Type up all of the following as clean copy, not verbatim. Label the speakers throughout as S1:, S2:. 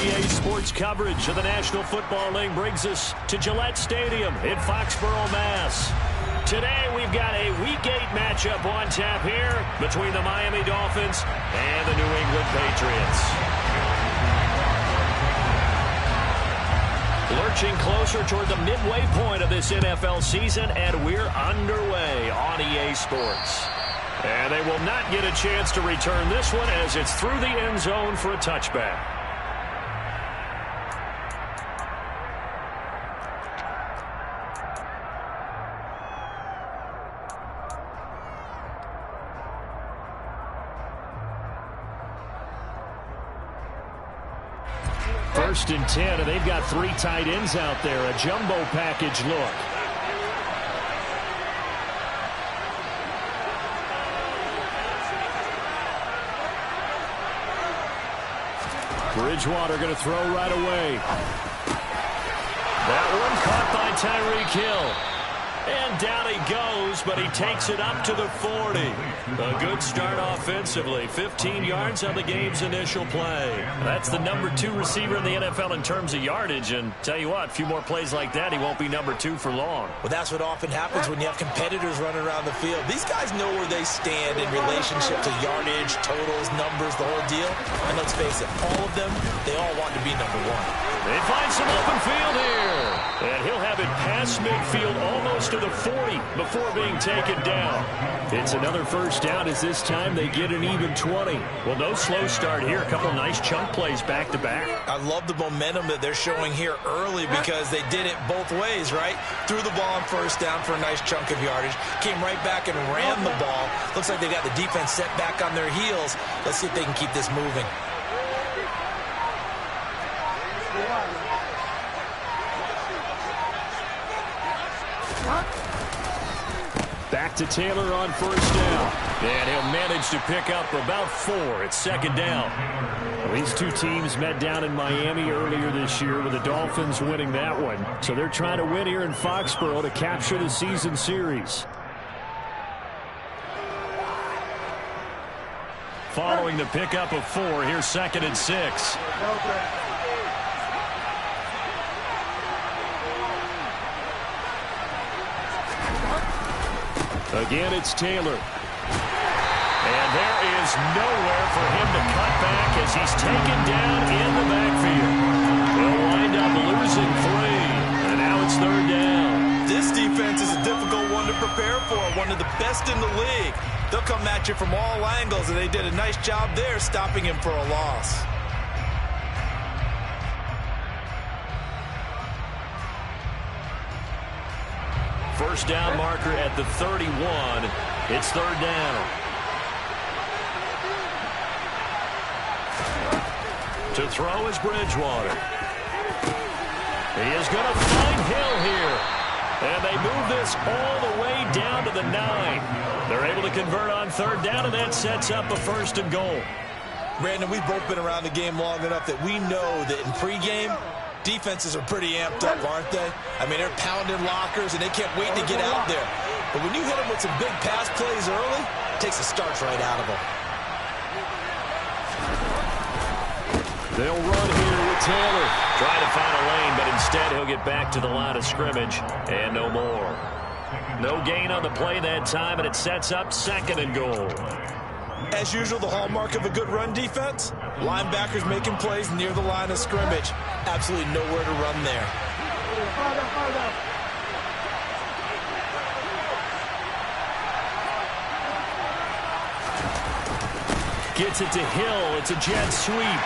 S1: EA Sports coverage of the National Football League brings us to Gillette Stadium in Foxborough, Mass. Today, we've got a Week 8 matchup on tap here between the Miami Dolphins and the New England Patriots. Lurching closer toward the midway point of this NFL season, and we're underway on EA Sports. And they will not get a chance to return this one as it's through the end zone for a touchback. First and 10, and they've got 3 tight ends out there. A jumbo package look. Bridgewater going to throw right away. That one caught by Tyreek Hill. And down he goes, but he takes it up to the 40. A good start offensively. 15 yards on the game's initial play. That's the number 2 receiver in the NFL in terms of yardage. And tell you what, a few more plays like that, he won't be number 2 for long.
S2: Well, that's what often happens when you have competitors running around the field. These guys know where they stand in relationship to yardage, totals, numbers, the whole deal. And let's face it, all of them, they all want to be number 1.
S1: They find some open field here. And he'll have it past midfield almost to the 40 before being taken down. It's another first down as this time they get an even 20. Well, no slow start here. A couple nice chunk plays back-to-back.
S2: I love the momentum that they're showing here early because they did it both ways, right? Threw the ball on first down for a nice chunk of yardage. Came right back and ran the ball. Looks like they got the defense set back on their heels. Let's see if they can keep this moving.
S1: Back to Taylor on first down. And he'll manage to pick up about 4 at second down. Well, these two teams met down in Miami earlier this year with the Dolphins winning that one. So they're trying to win here in Foxborough to capture the season series. Following the pickup of 4, here's 2nd and 6. Again, it's Taylor. And there is nowhere for him to cut back as he's taken down in the backfield. They'll wind up losing 3. And now it's 3rd down.
S2: This defense is a difficult one to prepare for. One of the best in the league. They'll come at you from all angles, and they did a nice job there stopping him for a loss.
S1: First down marker at the 31. It's 3rd down. To throw is Bridgewater. He is going to find Hill here. And they move this all the way down to the 9. They're able to convert on 3rd down, and that sets up a 1st and goal.
S2: Brandon, we've both been around the game long enough that we know that in pregame, defenses are pretty amped up, aren't they? I mean, they're pounding lockers, and they can't wait to get out there. But when you hit them with some big pass plays early, it takes the starch right out of them.
S1: They'll run here with Taylor. Trying to find a lane, but instead he'll get back to the line of scrimmage, and no more. No gain on the play that time, and it sets up 2nd and goal.
S2: As usual, the hallmark of a good run defense, linebackers making plays near the line of scrimmage. Absolutely nowhere to run there.
S1: Gets it to Hill. It's a jet sweep.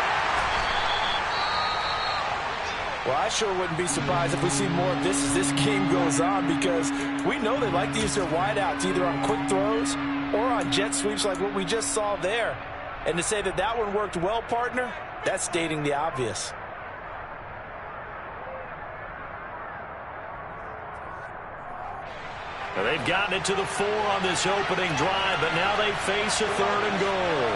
S2: Well, I sure wouldn't be surprised if we see more of this as this game goes on, because we know they like to use their wideouts either on quick throws or on jet sweeps like what we just saw there. And to say that that one worked well, partner, that's stating the obvious.
S1: Well, they've gotten it to the 4 on this opening drive, but now they face a 3rd and goal.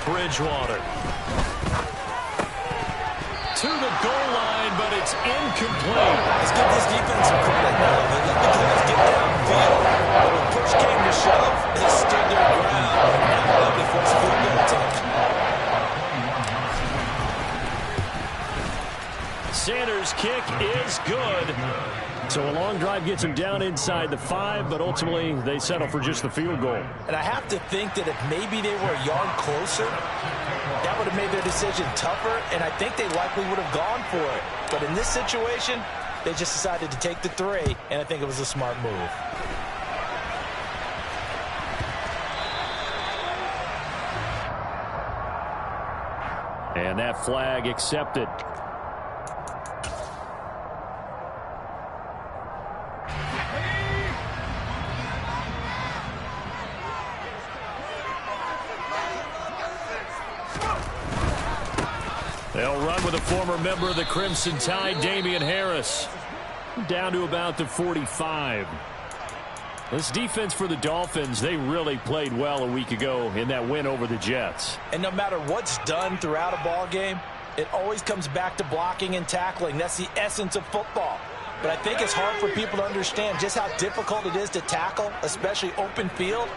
S1: Bridgewater. To the goal line, but it's incomplete.
S2: Let's give this defense some credit now. They let the guys get downfield. But when push came to shove, they stood their ground. And allowed the first field goal attempt.
S1: Sanders' kick is good. So a long drive gets him down inside the 5, but ultimately they settle for just the field goal.
S2: And I have to think that if maybe they were a yard closer, that would have made their decision tougher, and I think they likely would have gone for it. But in this situation, they just decided to take the 3, and I think it was a smart move.
S1: And that flag accepted. They'll run with a former member of the Crimson Tide, Damian Harris. Down to about the 45. This defense for the Dolphins, they really played well a week ago in that win over the Jets.
S2: And no matter what's done throughout a ball game, it always comes back to blocking and tackling. That's the essence of football. But I think it's hard for people to understand just how difficult it is to tackle, especially open field.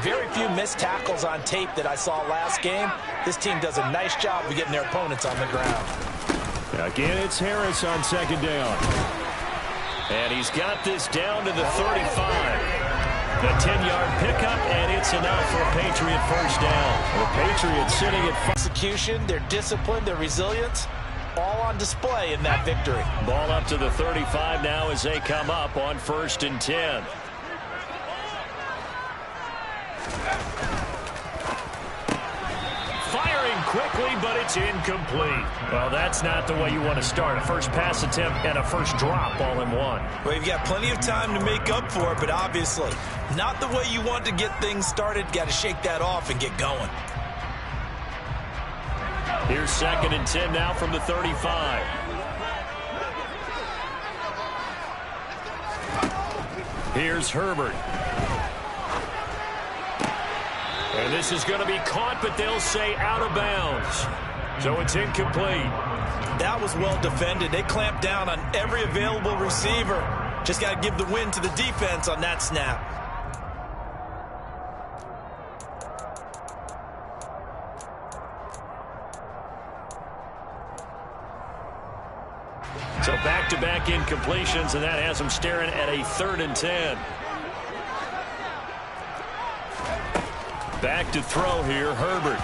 S2: Very few missed tackles on tape that I saw last game. This team does a nice job of getting their opponents on the ground.
S1: Again, it's Harris on 2nd down. And he's got this down to the 35. The 10-yard pickup, and it's enough for a Patriot first down. The Patriots sitting at 5.
S2: Execution, their discipline, their resilience, all on display in that victory.
S1: Ball up to the 35 now as they come up on 1st and 10. Firing quickly, but it's incomplete. Well, that's not the way you want to start. A first pass attempt and a first drop all in one.
S2: Well, you've got plenty of time to make up for it, but obviously not the way you want to get things started. Got to shake that off and get going.
S1: Here's 2nd and 10 now from the 35. Here's Herbert. And this is going to be caught, but they'll say out of bounds. So it's incomplete.
S2: That was well defended. They clamped down on every available receiver. Just got to give the win to the defense on that snap.
S1: So back-to-back incompletions, and that has them staring at a 3rd and 10. Back to throw here, Herbert.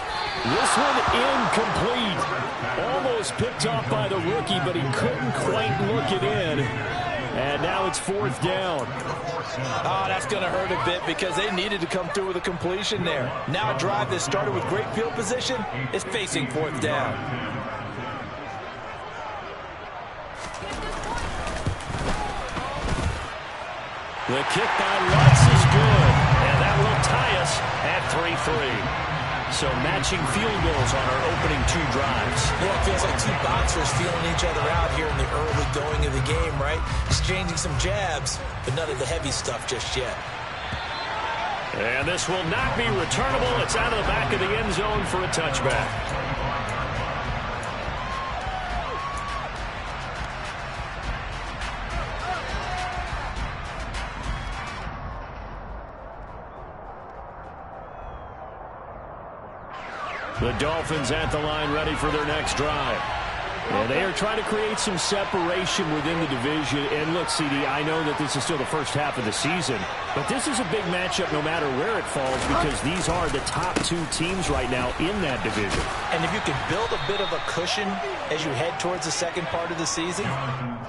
S1: This one incomplete. Almost picked off by the rookie, but he couldn't quite look it in. And now it's 4th down.
S2: Oh, that's going to hurt a bit because they needed to come through with a completion there. Now a drive that started with great field position is facing 4th down.
S1: The kick by Lutz is good, and that will tie us at 3-3. So matching field goals on our opening 2 drives.
S2: Yeah, it feels like 2 boxers feeling each other out here in the early going of the game, right? Exchanging some jabs, but none of the heavy stuff just yet.
S1: And this will not be returnable. It's out of the back of the end zone for a touchback. The Dolphins at the line ready for their next drive. And they are trying to create some separation within the division. And look, CD, I know that this is still the first half of the season, but this is a big matchup no matter where it falls because these are the top 2 teams right now in that division.
S2: And if you can build a bit of a cushion as you head towards the second part of the season,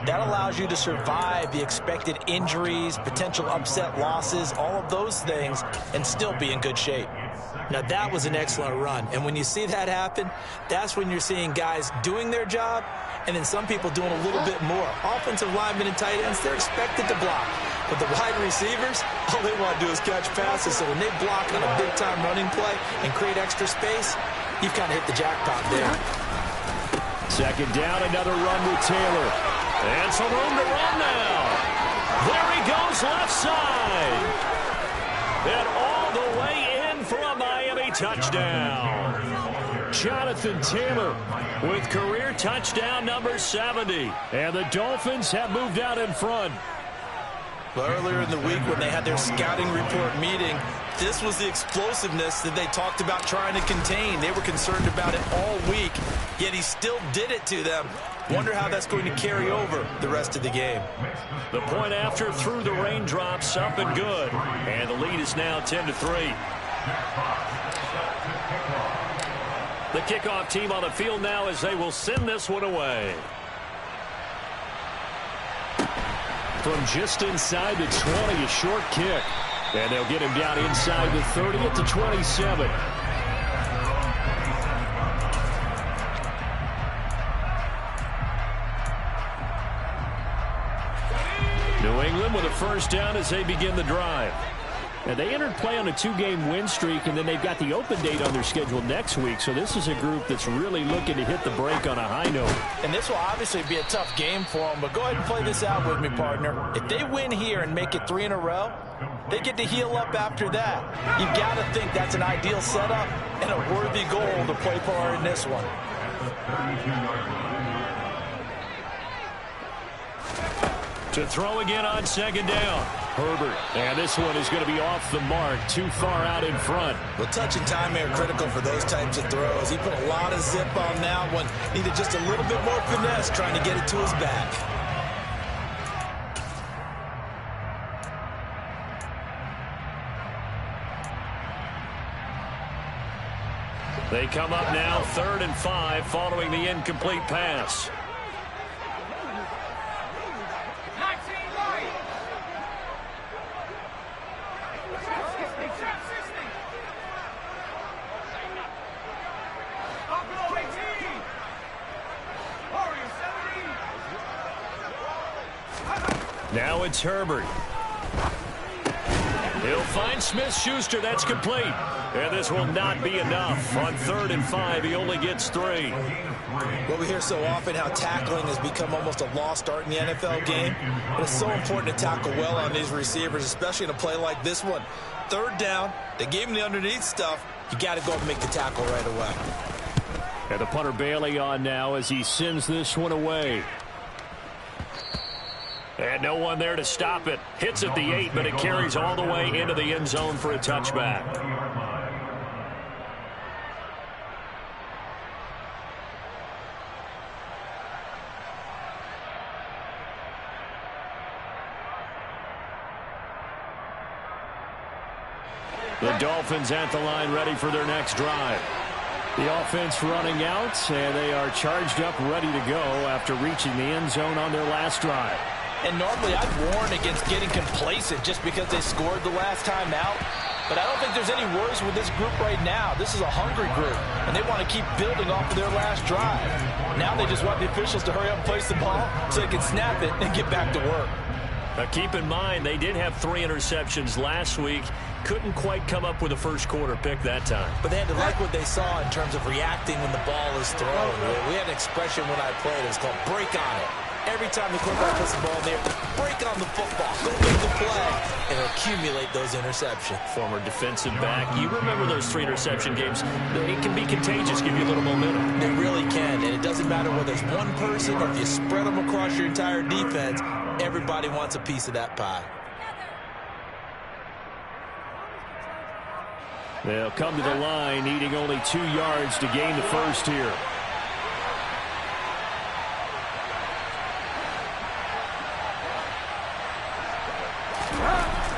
S2: that allows you to survive the expected injuries, potential upset losses, all of those things, and still be in good shape. Now, that was an excellent run. And when you see that happen, that's when you're seeing guys doing their job and then some people doing a little bit more. Offensive linemen and tight ends, they're expected to block. But the wide receivers, all they want to do is catch passes. So when they block on a big-time running play and create extra space, you've kind of hit the jackpot there.
S1: 2nd down, another run with Taylor. And some room to run now. There he goes, left side. And all the way in for a Miami touchdown. Jonathan Taylor with career touchdown number 70. And the Dolphins have moved out in front.
S2: Well, earlier in the week when they had their scouting report meeting, this was the explosiveness that they talked about trying to contain. They were concerned about it all week, yet he still did it to them. Wonder how that's going to carry over the rest of the game.
S1: The point after through the raindrops, up and good. And the lead is now 10-3. The kickoff team on the field now as they will send this one away. From just inside the 20, a short kick. And they'll get him down inside the 30 at the 27. New England with a 1st down as they begin the drive. And they entered play on a 2-game win streak, and then they've got the open date on their schedule next week. So this is a group that's really looking to hit the break on a high note.
S2: And this will obviously be a tough game for them, but go ahead and play this out with me, partner. If they win here and make it 3 in a row, they get to heal up after that. You've got to think that's an ideal setup and a worthy goal to play for in this one.
S1: To throw again on 2nd down. Herbert. And this one is going to be off the mark, too far out in front.
S2: Well, touch and time are critical for those types of throws. He put a lot of zip on that one. Needed just a little bit more finesse trying to get it to his back.
S1: They come up now 3rd and 5 following the incomplete pass. Now it's Herbert. He'll find Smith-Schuster. That's complete. And this will not be enough. On 3rd and 5, he only gets 3.
S2: Well, we hear so often how tackling has become almost a lost art in the NFL game. But it's so important to tackle well on these receivers, especially in a play like this one. 3rd down, they gave him the underneath stuff. You got to go up and make the tackle right away.
S1: And the punter Bailey on now as he sends this one away. And no one there to stop it. Hits at the 8, but it carries all the way into the end zone for a touchback. The Dolphins at the line ready for their next drive. The offense running out, and they are charged up, ready to go after reaching the end zone on their last drive.
S2: And normally I'd warn against getting complacent just because they scored the last time out. But I don't think there's any worries with this group right now. This is a hungry group, and they want to keep building off of their last drive. Now they just want the officials to hurry up and place the ball so they can snap it and get back to work.
S1: Now keep in mind, they did have 3 interceptions last week. Couldn't quite come up with a first quarter pick that time.
S2: But they had to like what they saw in terms of reacting when the ball is thrown. We had an expression when I played. It was called break on it. Every time the quarterback puts the ball in there, break on the football. Go make the play and accumulate those interceptions.
S1: Former defensive back. You remember those 3 interception games. It can be contagious, give you a little momentum.
S2: They really can, and it doesn't matter whether it's one person or if you spread them across your entire defense. Everybody wants a piece of that pie.
S1: They'll come to the line, needing only 2 yards to gain the first here.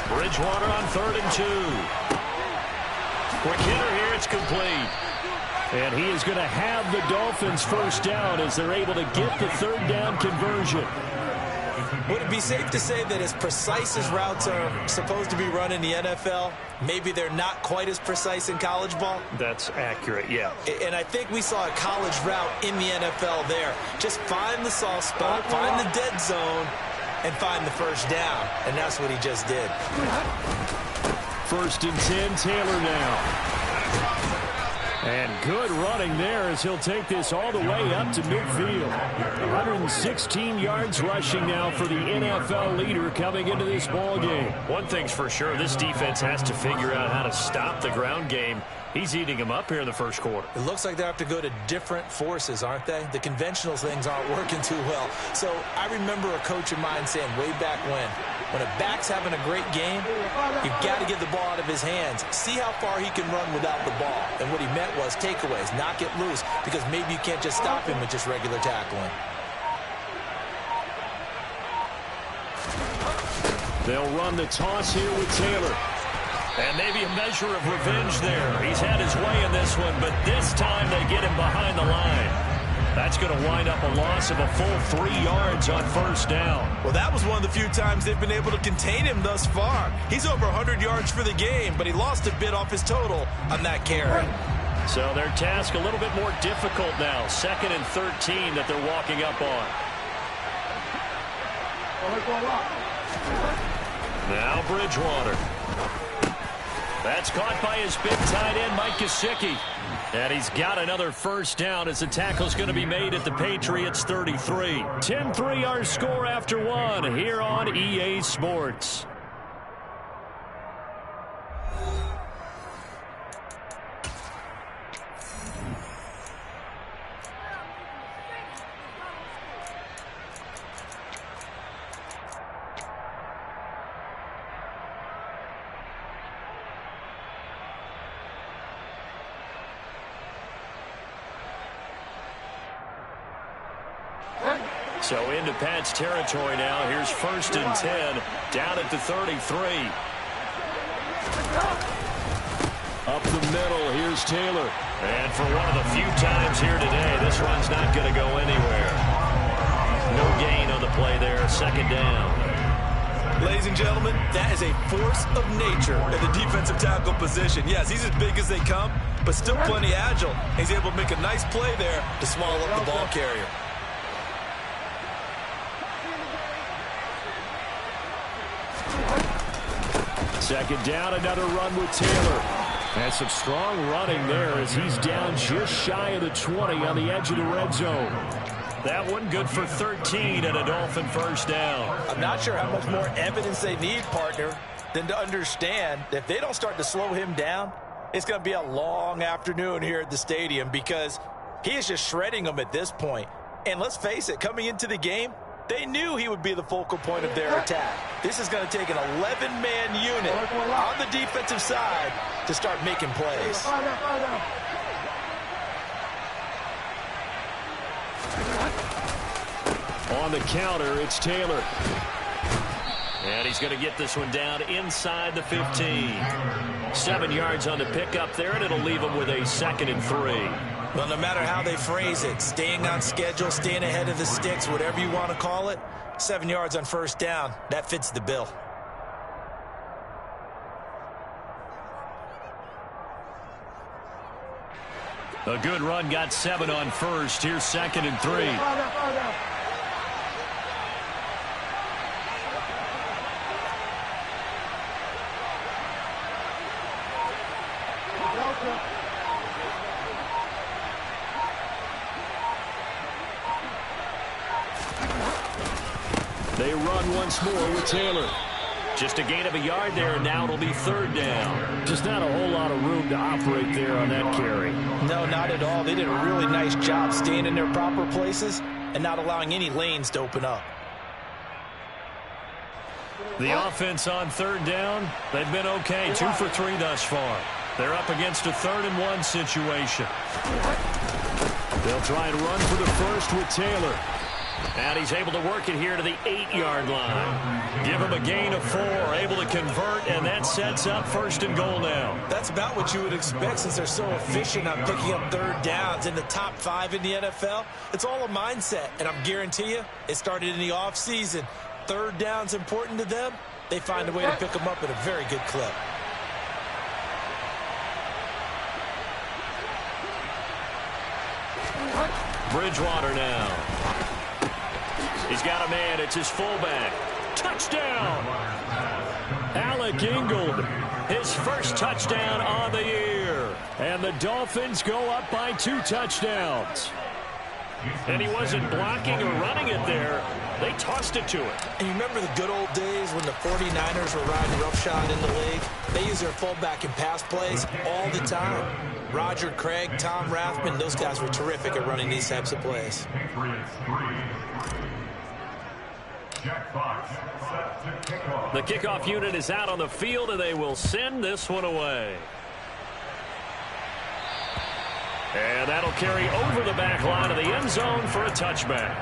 S1: Bridgewater on 3rd and 2. Quick hitter here, it's complete. And he is going to have the Dolphins first down as they're able to get the 3rd down conversion.
S2: Would it be safe to say that as precise as routes are supposed to be run in the NFL, maybe they're not quite as precise in college ball?
S1: That's accurate, yeah.
S2: And I think we saw a college route in the NFL there. Just find the soft spot, find the dead zone, and find the first down. And that's what he just did.
S1: 1st and 10, Taylor now. And good running there as he'll take this all the way up to midfield. 116 yards rushing now for the NFL leader coming into this ball game. One thing's for sure, this defense has to figure out how to stop the ground game. He's eating them up here in the first quarter.
S2: It looks like they have to go to different forces, aren't they? The conventional things aren't working too well. So I remember a coach of mine saying way back when a back's having a great game, you've got to get the ball out of his hands. See how far he can run without the ball. And what he meant was takeaways, knock it loose, because maybe you can't just stop him with just regular tackling.
S1: They'll run the toss here with Taylor. And maybe a measure of revenge there. He's had his way in this one, but this time they get him behind the line. That's going to wind up a loss of a full 3 yards on 1st down.
S2: Well, that was one of the few times they've been able to contain him thus far. He's over 100 yards for the game, but he lost a bit off his total on that carry.
S1: So their task a little bit more difficult now. 2nd and 13 that they're walking up on. Now Bridgewater. That's caught by his big tight end, Mike Gesicki. And he's got another first down as the tackle's going to be made at the Patriots 33. 10-3 our score after 1 here on EA Sports. So into Pat's territory now. Here's 1st and 10 down at the 33. Up the middle, here's Taylor. And for one of the few times here today, this run's not going to go anywhere. No gain on the play there, 2nd down.
S2: Ladies and gentlemen, that is a force of nature in the defensive tackle position. Yes, he's as big as they come, but still plenty agile. He's able to make a nice play there to swallow up the ball carrier.
S1: Second down, another run with Taylor. And some strong running there as he's down just shy of the 20 on the edge of the red zone. That one good for 13 and a Dolphin first down.
S2: I'm not sure how much more evidence they need, partner, than to understand that if they don't start to slow him down, it's going to be a long afternoon here at the stadium because he is just shredding them at this point. And let's face it, coming into the game, they knew he would be the focal point of their attack. This is going to take an 11-man unit on the defensive side to start making plays.
S1: On the counter, it's Taylor. And he's going to get this one down inside the 15. 7 yards on the pickup there, and it'll leave him with a 2nd and 3.
S2: Well, no matter how they phrase it, staying on schedule, staying ahead of the sticks, whatever you want to call it, 7 yards on first down, that fits the bill.
S1: A good run, got 7 on first. Here's 2nd and 3. They run once more with Taylor. Just a gain of a yard there, and now it'll be 3rd down. Just not a whole lot of room to operate there on that carry.
S2: No, not at all. They did a really nice job staying in their proper places and not allowing any lanes to open up.
S1: The offense on 3rd down, they've been okay. 2 for 3 thus far. They're up against a 3rd and 1 situation. They'll try and run for the first with Taylor. And he's able to work it here to the 8-yard line. Give him a gain of 4, able to convert, and that sets up 1st and goal now.
S2: That's about what you would expect since they're so efficient on picking up 3rd downs in the top 5 in the NFL. It's all a mindset, and I'm guarantee you it started in the offseason. 3rd down's important to them. They find a way to pick them up at a very good clip.
S1: Bridgewater now. He's got a man. It's his fullback. Touchdown! Alec Ingold, his first touchdown on the year. And the Dolphins go up by 2 touchdowns. And he wasn't blocking or running it there. They tossed it to him.
S2: And you remember the good old days when the 49ers were riding roughshod in the league? They use their fullback in pass plays all the time. Roger Craig, Tom Rathman, those guys were terrific at running these types of plays.
S1: The kickoff unit is out on the field, and they will send this one away. And that'll carry over the back line of the end zone for a touchback.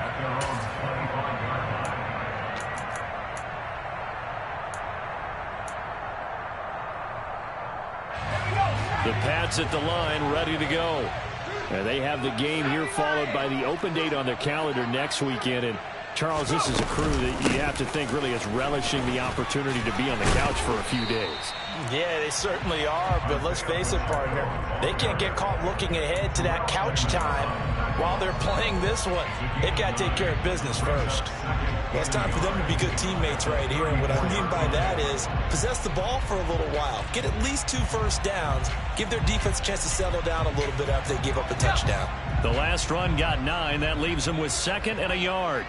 S1: The Pats at the line, ready to go. And they have the game here followed by the open date on their calendar next weekend. And Charles, this is a crew that you have to think really is relishing the opportunity to be on the couch for a few days.
S2: Yeah, they certainly are, but let's face it, partner. They can't get caught looking ahead to that couch time while they're playing this one. They've got to take care of business first. Well, it's time for them to be good teammates right here, and what I mean by that is possess the ball for a little while. Get at least 2 first downs. Give their defense a chance to settle down a little bit after they give up a touchdown.
S1: The last run got 9. That leaves them with 2nd and a yard.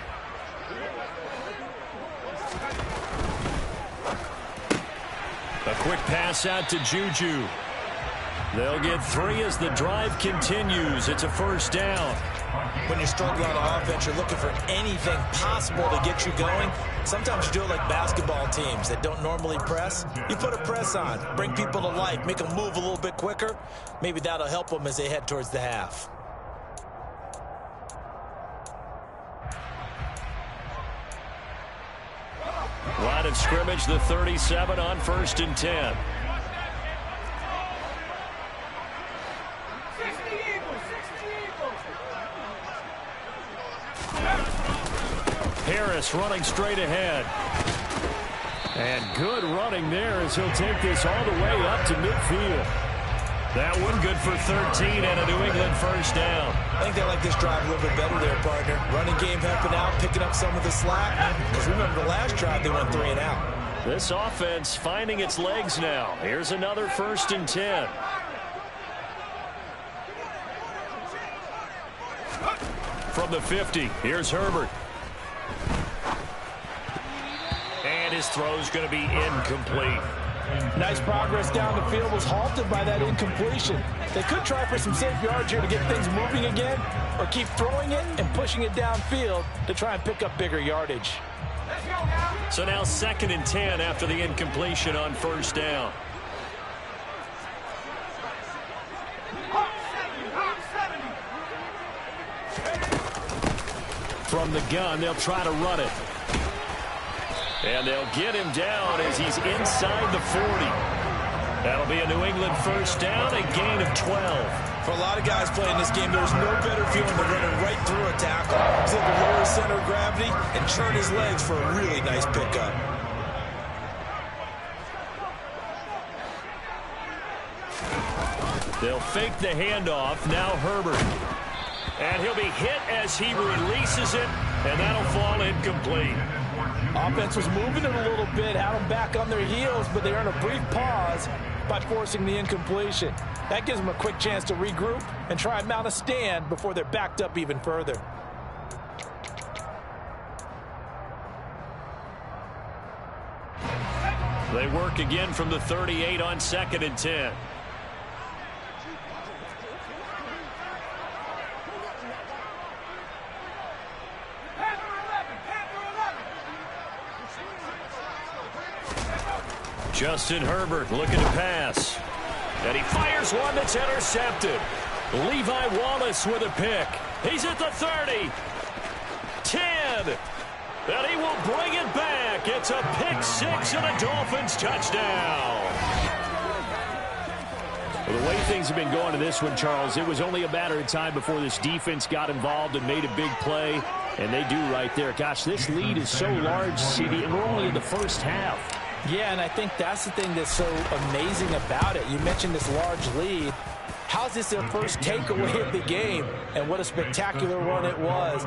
S1: A quick pass out to Juju. They'll get 3 as the drive continues. It's a first down.
S2: When you're struggling on offense, you're looking for anything possible to get you going. Sometimes you do it like basketball teams that don't normally press. You put a press on, bring people to life, make them move a little bit quicker. Maybe that'll help them as they head towards the half.
S1: Line of scrimmage, the 37 on 1st and 10. Harris running straight ahead. And good running there as he'll take this all the way up to midfield. That one good for 13 and a New England first down.
S2: I think they like this drive a little bit better there, partner. Running game helping out, picking up some of the slack. Because remember the last drive, they went 3 and out.
S1: This offense finding its legs now. Here's another 1st and 10. From the 50, here's Herbert. And his throw's going to be incomplete.
S3: Nice progress down the field, was halted by that incompletion. They could try for some safe yards here to get things moving again, or keep throwing it and pushing it downfield to try and pick up bigger yardage.
S1: So now 2nd and 10 after the incompletion on 1st down. From the gun, they'll try to run it. And they'll get him down as he's inside the 40. That'll be a New England 1st down, a gain of 12.
S2: For a lot of guys playing this game, there's no better feeling than running right through a tackle. He's able to lower his center of gravity and turn his legs for a really nice pickup.
S1: They'll fake the handoff. Now Herbert. And he'll be hit as he releases it, and that'll fall incomplete.
S3: Offense was moving it a little bit, had them back on their heels, but they earned a brief pause by forcing the incompletion. That gives them a quick chance to regroup and try and mount a stand before they're backed up even further.
S1: They work again from the 38 on 2nd and 10. Justin Herbert looking to pass. And he fires one that's intercepted. Levi Wallace with a pick. He's at the 30. 10. And he will bring it back. It's a pick 6 and a Dolphins touchdown. Well, the way things have been going to this one, Charles, it was only a matter of time before this defense got involved and made a big play. And they do right there. Gosh, this lead is so large, CD, and we're only in the 1st half.
S3: Yeah, and I think that's the thing that's so amazing about it. You mentioned this large lead. How's this their first takeaway of the game? And what a spectacular run it was.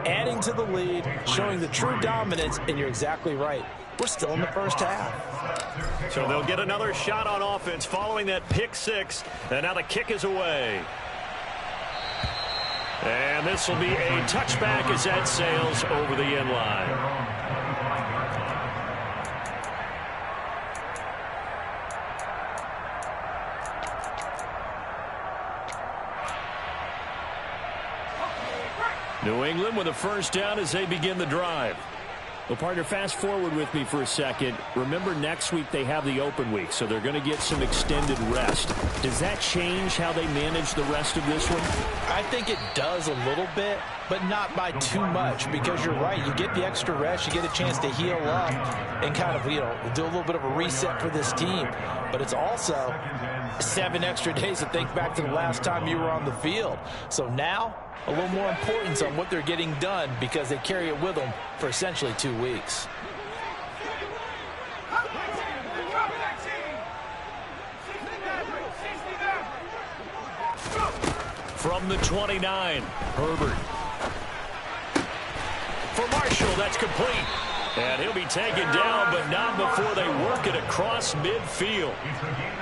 S3: Adding to the lead, showing the true dominance, and you're exactly right. We're still in the 1st half.
S1: So they'll get another shot on offense following that pick 6. And now the kick is away. And this will be a touchback as that sails over the end line. New England with a 1st down as they begin the drive. Well, partner, fast forward with me for a second. Remember, next week they have the open week, so they're going to get some extended rest. Does that change how they manage the rest of this one?
S3: I think it does a little bit, but not by too much, because you're right. You get the extra rest, you get a chance to heal up and kind of, do a little bit of a reset for this team. But it's also 7 extra days to think back to the last time you were on the field. So now, a little more importance on what they're getting done because they carry it with them for essentially 2 weeks.
S1: From the 29, Herbert. For Marshall, that's complete. And he'll be taken down, but not before they work it across midfield.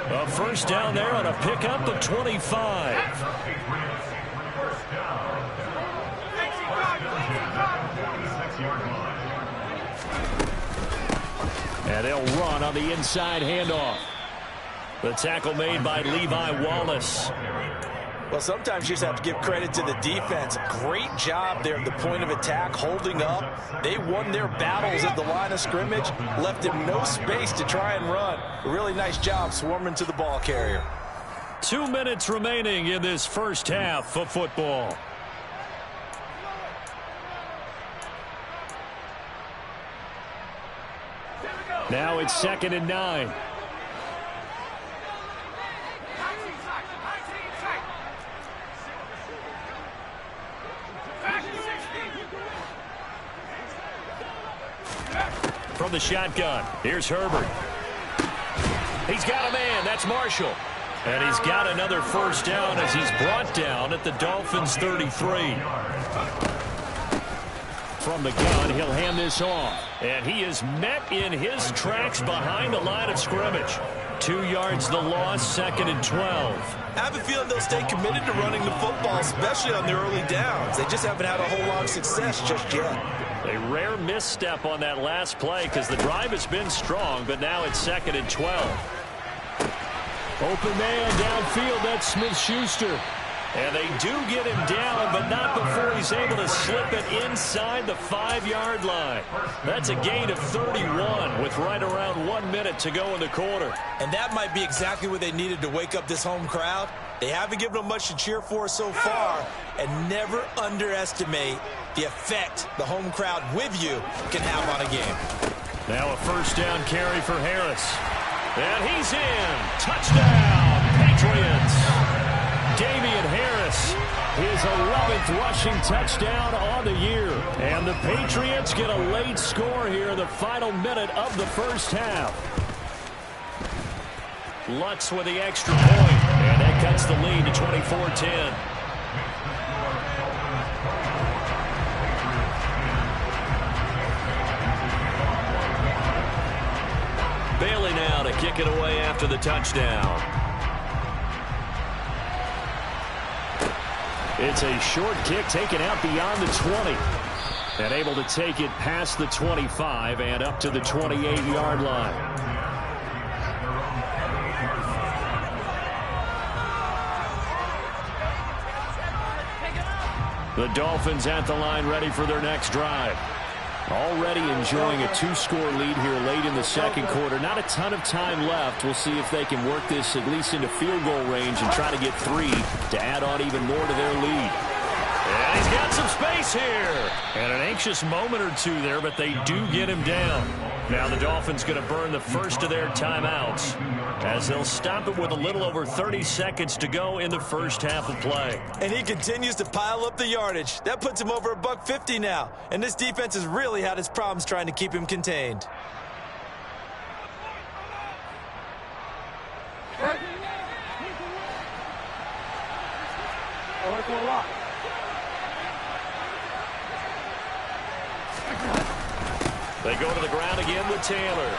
S1: A 1st down there on a pickup of 25. And they'll run on the inside handoff. The tackle made by Levi Wallace.
S3: Well, sometimes you just have to give credit to the defense. Great job there at the point of attack, holding up. They won their battles at the line of scrimmage, left him no space to try and run. A really nice job swarming to the ball carrier.
S1: 2 minutes remaining in this 1st half of football. Now it's 2nd and 9. From the shotgun, here's Herbert. He's got a man, that's Marshall. And he's got another 1st down as he's brought down at the Dolphins 33. From the gun, he'll hand this off. And he is met in his tracks behind the line of scrimmage. 2 yards the loss, 2nd and 12.
S2: I have a feeling they'll stay committed to running the football, especially on the early downs. They just haven't had a whole lot of success just yet.
S1: A rare misstep on that last play because the drive has been strong, but now it's 2nd and 12. Open man downfield, that's Smith-Schuster. And they do get him down, but not before he's able to slip it inside the 5-yard line. That's a gain of 31 with right around 1 minute to go in the quarter.
S2: And that might be exactly what they needed to wake up this home crowd. They haven't given them much to cheer for so far, and never underestimate the effect the home crowd with you can have on a game.
S1: Now a first down carry for Harris. And he's in. Touchdown, Patriots. Damian Harris, his 11th rushing touchdown on the year. And the Patriots get a late score here in the final minute of the first half. Lutz with the extra point, and that cuts the lead to 24-10. Bailey now to kick it away after the touchdown. It's a short kick taken out beyond the 20. And able to take it past the 25 and up to the 28-yard line. The Dolphins at the line ready for their next drive. Already enjoying a 2-score lead here late in the second quarter. Not a ton of time left. We'll see if they can work this at least into field goal range and try to get 3 to add on even more to their lead. And he's got some space here. And an anxious moment or two there, but they do get him down. Now the Dolphins going to burn the first of their timeouts as they'll stop it with a little over 30 seconds to go in the first half of play.
S2: And he continues to pile up the yardage. That puts him over $150 now. And this defense has really had its problems trying to keep him contained.
S1: They go to the ground again with Taylor.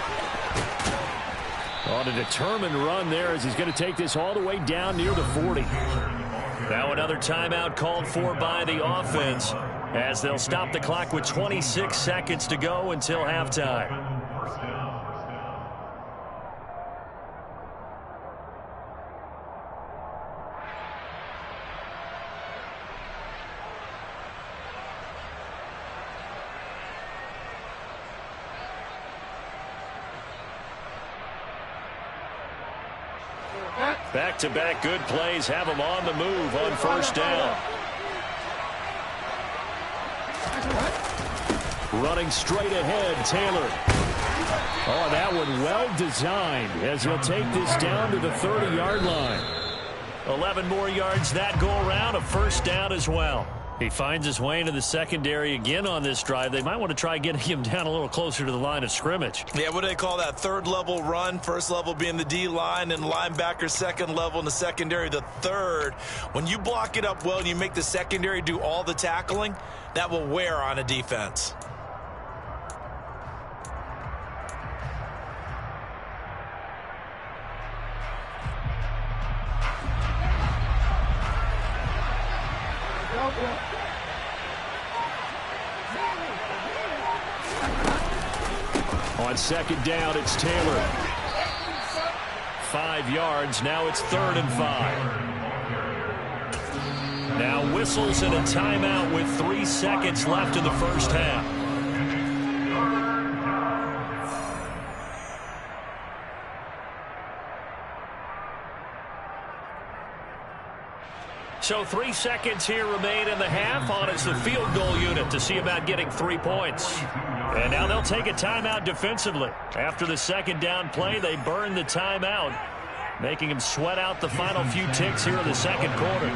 S1: On a determined run there as he's going to take this all the way down near the 40. Now another timeout called for by the offense as they'll stop the clock with 26 seconds to go until halftime. Back-to-back good plays have them on the move on first down. Running straight ahead, Taylor. Oh, that one well designed as he'll take this down to the 30-yard line. 11 more yards that go around, a first down as well. He finds his way into the secondary again on this drive. They might want to try getting him down a little closer to the line of scrimmage.
S2: Yeah, what do they call that? Third level run. First level being the D-line and linebacker. Second level in the secondary, the third. When you block it up well and you make the secondary do all the tackling, that will wear on a defense.
S1: On second down, it's Taylor. 5 yards. Now it's 3rd and 5. Now whistles and a timeout with 3 seconds left in the first half. So 3 seconds here remain in the half on as the field goal unit to see about getting 3 points. And now they'll take a timeout defensively. After the second down play, they burn the timeout, making him sweat out the final few ticks here in the second quarter.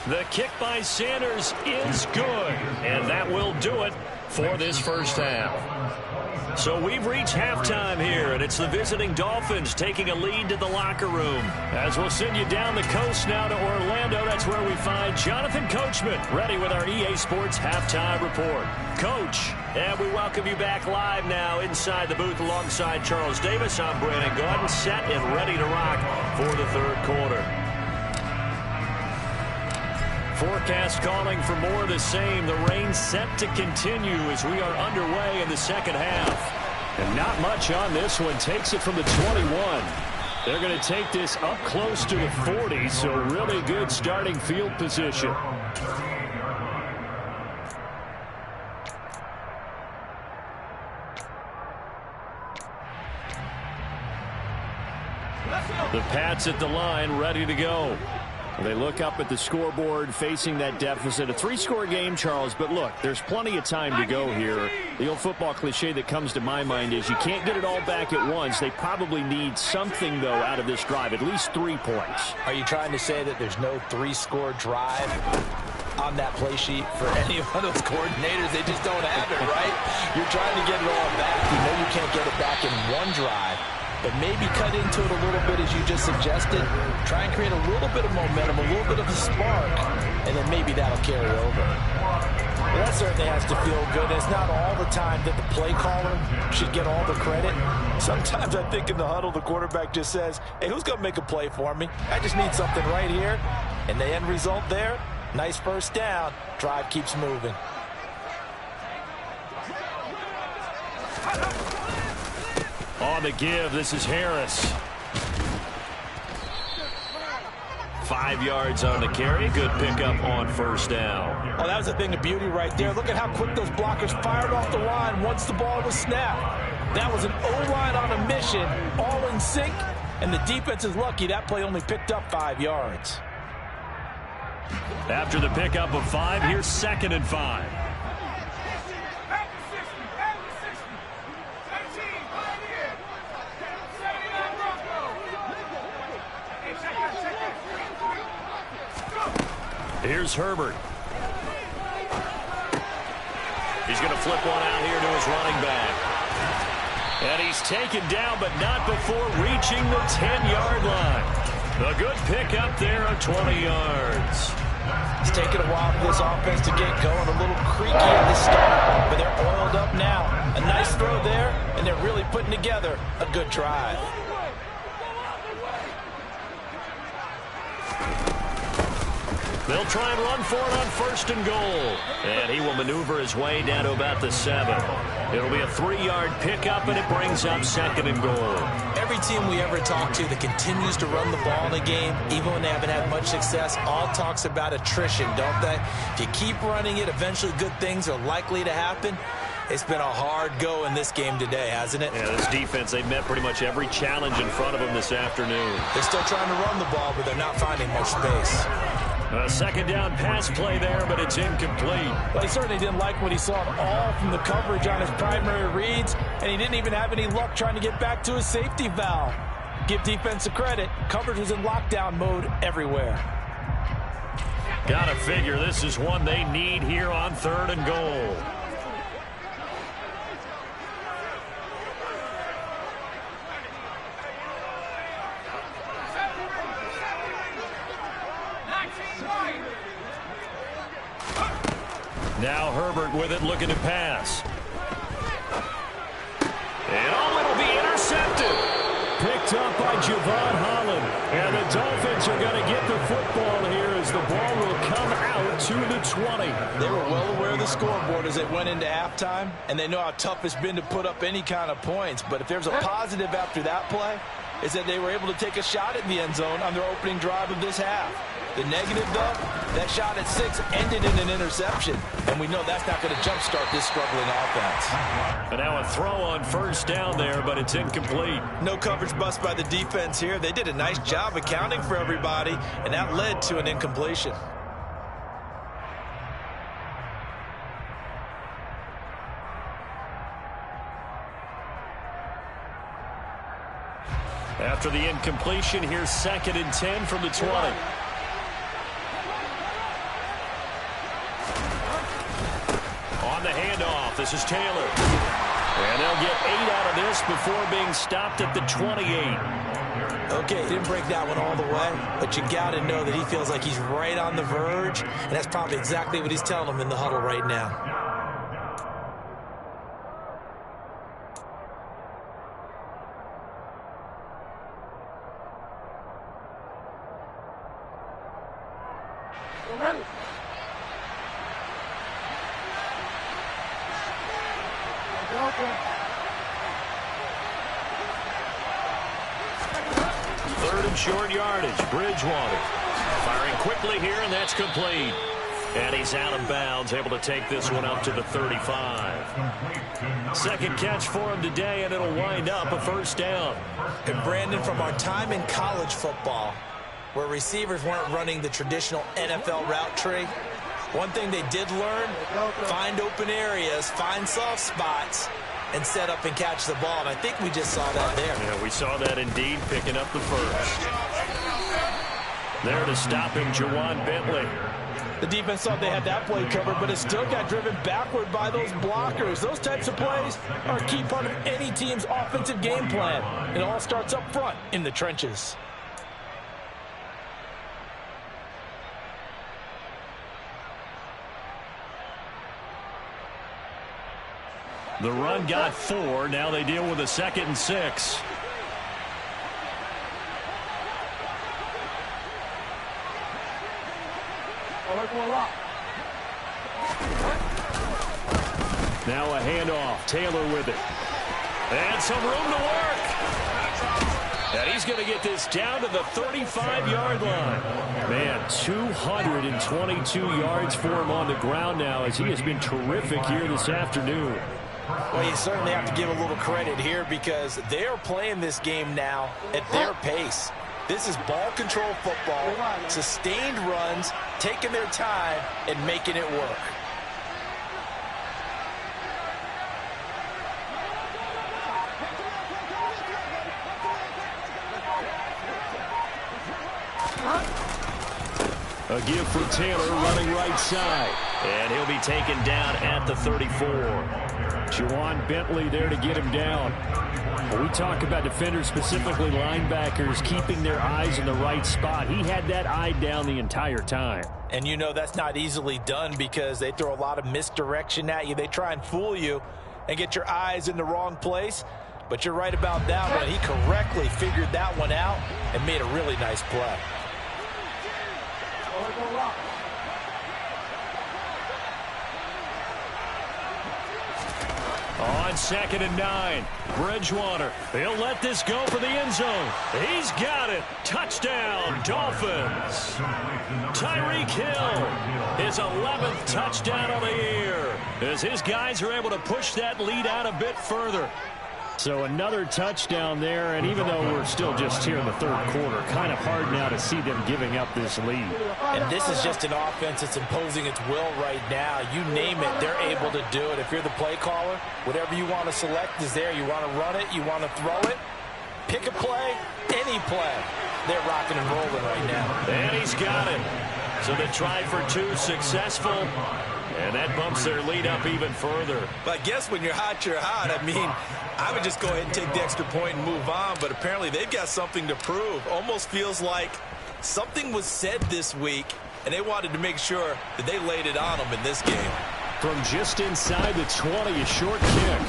S1: The kick by Sanders is good, and that will do it for this first half. So we've reached halftime here, and it's the visiting Dolphins taking a lead to the locker room. As we'll send you down the coast now to Orlando, that's where we find Jonathan Coachman, ready with our EA Sports Halftime Report. Coach, and we welcome you back live now inside the booth alongside Charles Davis. I'm Brandon Gordon, set and ready to rock for the third quarter. Forecast calling for more of the same. The rain set to continue as we are underway in the second half. And not much on this one. Takes it from the 21. They're going to take this up close to the 40, so really good starting field position. The Pats at the line, ready to go. They look up at the scoreboard, facing that deficit. A three-score game, Charles, but look, there's plenty of time to go here. The old football cliche that comes to my mind is you can't get it all back at once. They probably need something, though, out of this drive, at least 3 points.
S3: Are you trying to say that there's no three-score drive on that play sheet for any one of those coordinators? They just don't have it, right? You're trying to get it all back. You know you can't get it back in one drive. But maybe cut into it a little bit as you just suggested. Try and create a little bit of momentum, a little bit of a spark, and then maybe that'll carry over. Well, that certainly has to feel good. It's not all the time that the play caller should get all the credit. Sometimes I think in the huddle, the quarterback just says, hey, who's going to make a play for me? I just need something right here. And the end result there, nice first down. Drive keeps moving.
S1: On the give, this is Harris. 5 yards on the carry. Good pickup on first down.
S3: Oh, that was a thing of beauty right there. Look at how quick those blockers fired off the line once the ball was snapped. That was an O-line on a mission, all in sync, and the defense is lucky that play only picked up 5 yards.
S1: After the pickup of 5, here's 2nd and 5. Here's Herbert. He's going to flip one out here to his running back. And he's taken down, but not before reaching the 10-yard line. A good pickup there of 20 yards.
S3: It's taken a while for this offense to get going. A little creaky at the start, but they're oiled up now. A nice throw there, and they're really putting together a good drive.
S1: They'll try and run for it on 1st and goal. And he will maneuver his way down to about the 7. It'll be a 3-yard pickup, and it brings up 2nd and goal.
S2: Every team we ever talk to that continues to run the ball in a game, even when they haven't had much success, all talks about attrition, don't they? If you keep running it, eventually good things are likely to happen. It's been a hard go in this game today, hasn't it?
S1: Yeah, this defense, they've met pretty much every challenge in front of them this afternoon.
S2: They're still trying to run the ball, but they're not finding much space.
S1: A 2nd down pass play there, but it's incomplete.
S3: Well, he certainly didn't like what he saw at all from the coverage on his primary reads, and he didn't even have any luck trying to get back to his safety valve. Give defense a credit. Coverage was in lockdown mode everywhere.
S1: Gotta figure this is one they need here on 3rd and goal. Now Herbert with it, looking to pass. And it'll be intercepted. Picked up by Javon Holland. And the Dolphins are going to get the football here as the ball will come out to the 20.
S3: They were well aware of the scoreboard as they went into halftime, and they know how tough it's been to put up any kind of points. But if there's a positive after that play, is that they were able to take a shot at the end zone on their opening drive of this half. The negative, though, that shot at 6 ended in an interception. And we know that's not going to jumpstart this struggling offense.
S1: And now a throw on 1st down there, but it's incomplete.
S2: No coverage bust by the defense here. They did a nice job accounting for everybody, and that led to an incompletion.
S1: After the incompletion, here's 2nd and 10 from the 20. On the handoff, this is Taylor. And they'll get 8 out of this before being stopped at the 28.
S2: Okay, didn't break that one all the way, but you got to know that he feels like he's right on the verge, and that's probably exactly what he's telling them in the huddle right now.
S1: Third and short yardage. Bridgewater firing quickly here, and that's complete. And he's out of bounds, able to take this one up to the 35. Second catch for him today, and it'll wind up a first down.
S2: And Brandon, from our time in college football, where receivers weren't running the traditional NFL route tree, one thing they did learn, find open areas, find soft spots, and set up and catch the ball. And I think we just saw that there.
S1: Yeah, we saw that indeed, picking up the first. There to stop him, Juwan Bentley.
S3: The defense thought they had that play covered, but it still got driven backward by those blockers. Those types of plays are a key part of any team's offensive game plan. It all starts up front in the trenches.
S1: The run got 4. Now they deal with a 2nd and 6. Now a handoff. Taylor with it. And some room to work. And he's going to get this down to the 35-yard line. Man, 222 yards for him on the ground now, as he has been terrific here this afternoon.
S3: Well, you certainly have to give a little credit here because they are playing this game now at their pace. This is ball control football, sustained runs, taking their time and making it work.
S1: A give for Taylor running right side. And he'll be taken down at the 34. Juwan Bentley there to get him down. When we talk about defenders, specifically linebackers, keeping their eyes in the right spot, he had that eye down the entire time.
S3: And you know that's not easily done because they throw a lot of misdirection at you. They try and fool you and get your eyes in the wrong place. But you're right about that one. He correctly figured that one out and made a really nice play.
S1: On 2nd and 9, Bridgewater. He'll let this go for the end zone. He's got it. Touchdown, Dolphins. Tyreek Hill, his 11th touchdown of the year, as his guys are able to push that lead out a bit further. So another touchdown there, and even though we're still just here in the third quarter, kind of hard now to see them giving up this lead.
S3: And this is just an offense that's imposing its will right now. You name it, they're able to do it. If you're the play caller, whatever you want to select is there. You want to run it, you want to throw it, pick a play, any play. They're rocking and rolling right now.
S1: And he's got it. So the try for 2 successful. And that bumps their lead up even further.
S2: But I guess when you're hot, you're hot. I mean, I would just go ahead and take the extra point and move on, but apparently they've got something to prove. Almost feels like something was said this week, and they wanted to make sure that they laid it on them in this game.
S1: From just inside the 20, a short kick.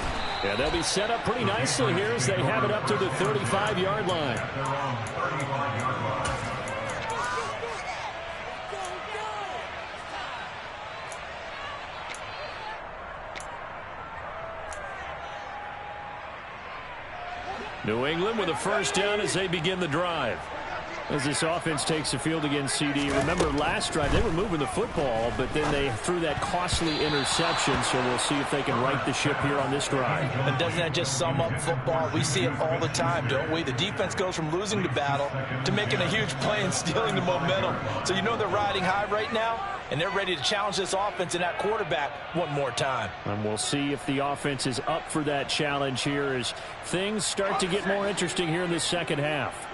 S1: And they'll be set up pretty nicely here as they have it up to the 35-yard line. New England with a first down as they begin the drive. As this offense takes the field against CD. Remember last drive they were moving the football, but then they threw that costly interception, so we'll see if they can right the ship here on this drive.
S3: And doesn't that just sum up football? We see it all the time, don't we? The defense goes from losing the battle to making a huge play and stealing the momentum. So you know they're riding high right now, and they're ready to challenge this offense and that quarterback one more time.
S1: And we'll see if the offense is up for that challenge here as things start to get more interesting here in the second half.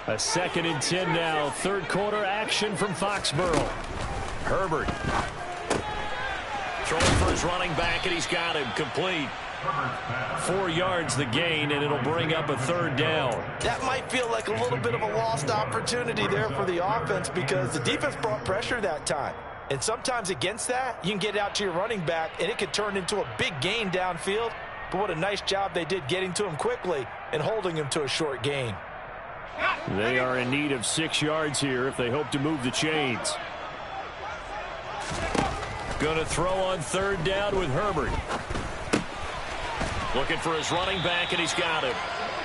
S1: A 2nd and 10 now. Third quarter action from Foxborough. Herbert Throwing for his running back, and he's got him complete. 4 yards the gain, and it'll bring up a third down.
S3: That might feel like a little bit of a lost opportunity there for the offense because the defense brought pressure that time. And sometimes against that, you can get out to your running back, and it could turn into a big gain downfield. But what a nice job they did getting to him quickly and holding him to a short gain.
S1: They are in need of 6 yards here if they hope to move the chains. Going to throw on third down with Herbert. Looking for his running back, and he's got him.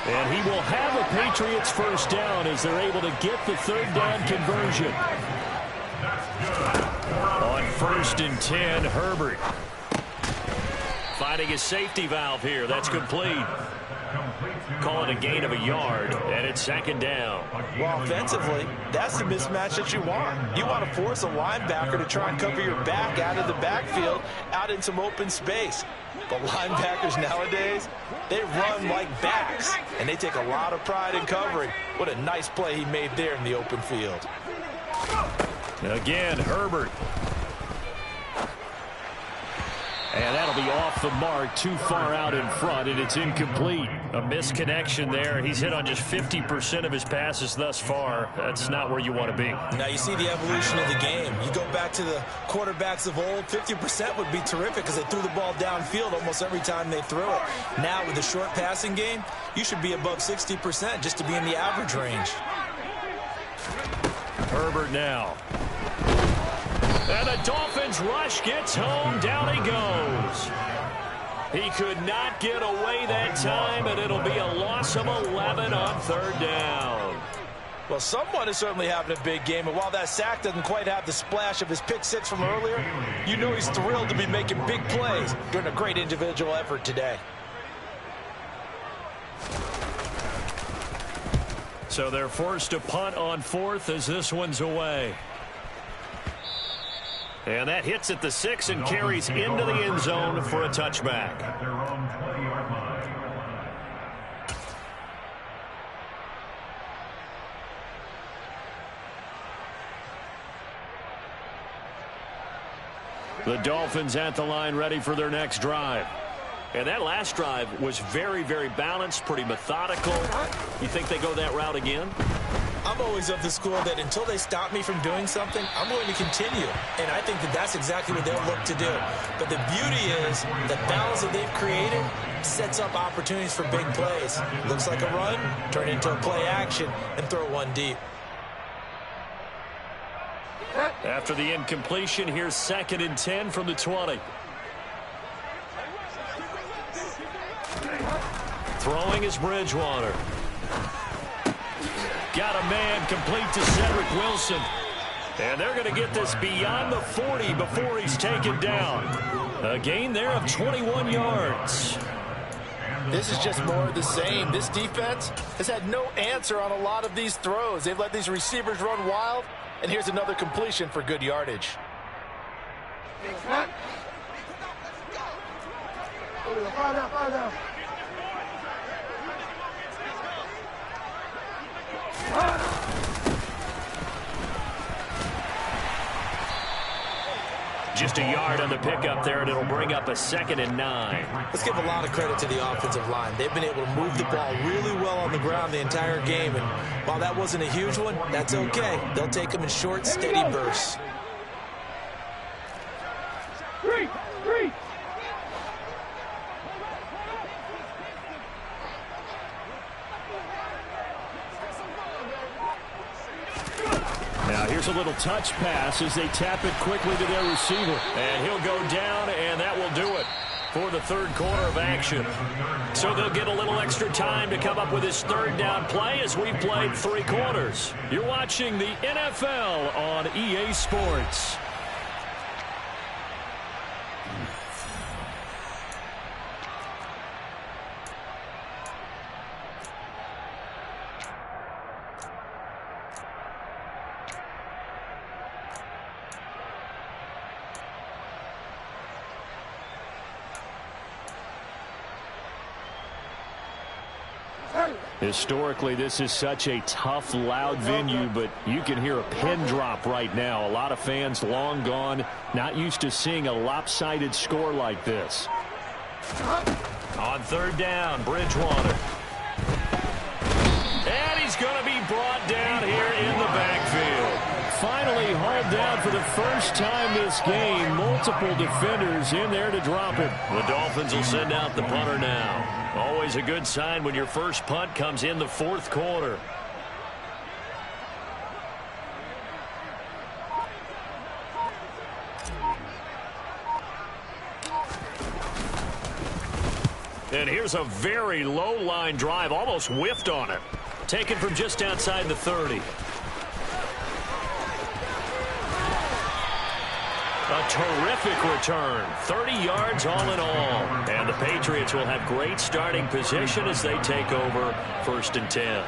S1: And he will have a Patriots first down as they're able to get the third down conversion. On 1st and 10, Herbert. Finding his safety valve here. That's complete. Call it a gain of a yard, and it's 2nd down.
S3: Well, offensively, that's the mismatch that you want. You want to force a linebacker to try and cover your back out of the backfield, out in some open space. But linebackers nowadays, they run like backs, and they take a lot of pride in covering. What a nice play he made there in the open field.
S1: Again, Herbert. And that'll be off the mark, too far out in front, and it's incomplete. A misconnection there. He's hit on just 50% of his passes thus far. That's not where you want to be.
S2: Now, you see the evolution of the game. You go back to the quarterbacks of old, 50% would be terrific because they threw the ball downfield almost every time they threw it. Now, with the short passing game, you should be above 60% just to be in the average range.
S1: Herbert now. And the Dolphins rush gets home. Down he goes. He could not get away that time, and it'll be a loss of 11 on third down.
S3: Well, someone is certainly having a big game, and while that sack doesn't quite have the splash of his pick six from earlier, you know he's thrilled to be making big plays during a great individual effort today.
S1: So they're forced to punt on 4th as this one's away. And that hits at the 6 and carries into the end zone for a touchback. The Dolphins at the line ready for their next drive. And that last drive was very, very balanced, pretty methodical. You think they go that route again?
S2: I'm always of the school that until they stop me from doing something, I'm going to continue. And I think that that's exactly what they'll look to do. But the beauty is the balance that they've created sets up opportunities for big plays. Looks like a run, turn into a play action, and throw one deep.
S1: After the incompletion, here's 2nd and 10 from the 20. Throwing is Bridgewater. Got a man complete to Cedric Wilson. And they're going to get this beyond the 40 before he's taken down. A gain there of 21 yards.
S3: This is just more of the same. This defense has had no answer on a lot of these throws. They've let these receivers run wild, and here's another completion for good yardage.
S1: Just a yard on the pickup there, and it'll bring up a 2nd and 9.
S2: Let's give a lot of credit to the offensive line. They've been able to move the ball really well on the ground the entire game. And while that wasn't a huge one, that's okay. They'll take them in short, steady bursts.
S1: Now here's a little touch pass as they tap it quickly to their receiver. And he'll go down, and that will do it for the third quarter of action. So they'll get a little extra time to come up with his third down play as we played 3 quarters. You're watching the NFL on EA Sports. Historically, this is such a tough, loud venue, but you can hear a pin drop right now. A lot of fans long gone, not used to seeing a lopsided score like this. On third down, Bridgewater. And he's going to be brought down here in the backfield. Finally hauled down for the first time this game. Multiple defenders in there to drop it. The Dolphins will send out the punter now. Always a good sign when your first punt comes in the fourth quarter. And here's a very low line drive, almost whiffed on it. Taken from just outside the 30. A terrific return. 30 yards all in all. And the Patriots will have great starting position as they take over 1st and 10.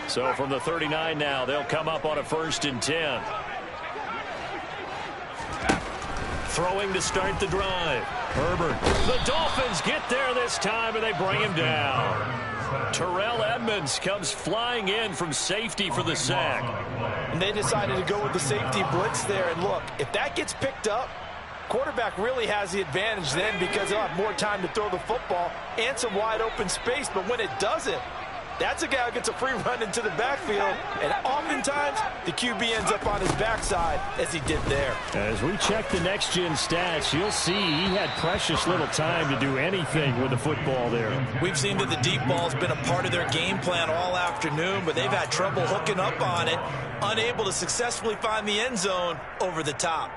S1: So from the 39 now, they'll come up on a 1st and 10. Throwing to start the drive. Herbert. The Dolphins get there this time, and they bring him down. Terrell Edmonds comes flying in from safety for the sack.
S3: And they decided to go with the safety blitz there. And look, if that gets picked up, quarterback really has the advantage then because he'll have more time to throw the football and some wide open space. But when it doesn't, that's a guy who gets a free run into the backfield, and oftentimes the QB ends up on his backside as he did there.
S1: As we check the next-gen stats, you'll see he had precious little time to do anything with the football there.
S2: We've seen that the deep ball's been a part of their game plan all afternoon, but they've had trouble hooking up on it, unable to successfully find the end zone over the top.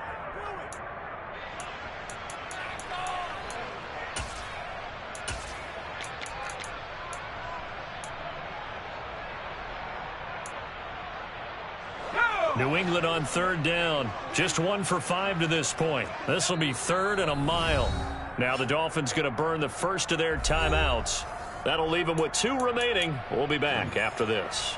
S1: New England on third down. Just 1 for 5 to this point. This will be 3rd and a mile. Now the Dolphins going to burn the first of their timeouts. That'll leave them with 2 remaining. We'll be back after this.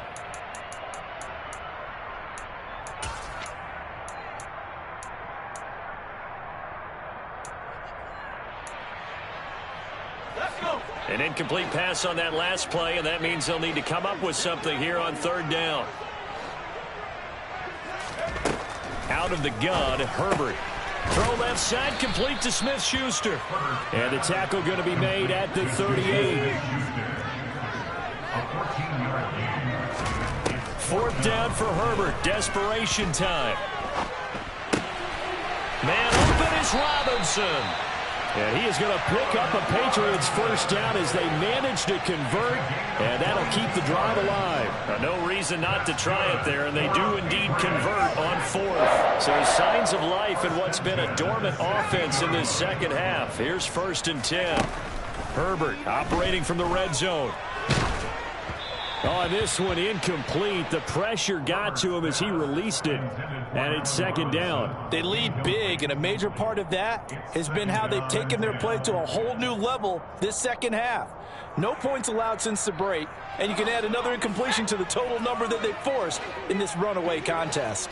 S1: An incomplete pass on that last play, and that means they'll need to come up with something here on third down. Out of the gun, Herbert. Throw left side, complete to Smith-Schuster. And the tackle going to be made at the 38. 4th down for Herbert. Desperation time. Man open is Robinson. And he is going to pick up a Patriots first down as they manage to convert, and that'll keep the drive alive. No reason not to try it there, and they do indeed convert on 4th. So signs of life in what's been a dormant offense in this second half. Here's 1st and 10. Herbert operating from the red zone. Oh, this one incomplete. The pressure got to him as he released it. And it's 2nd down.
S3: They lead big, and a major part of that has been how they've taken their play to a whole new level this second half. No points allowed since the break, and you can add another incompletion to the total number that they forced in this runaway contest.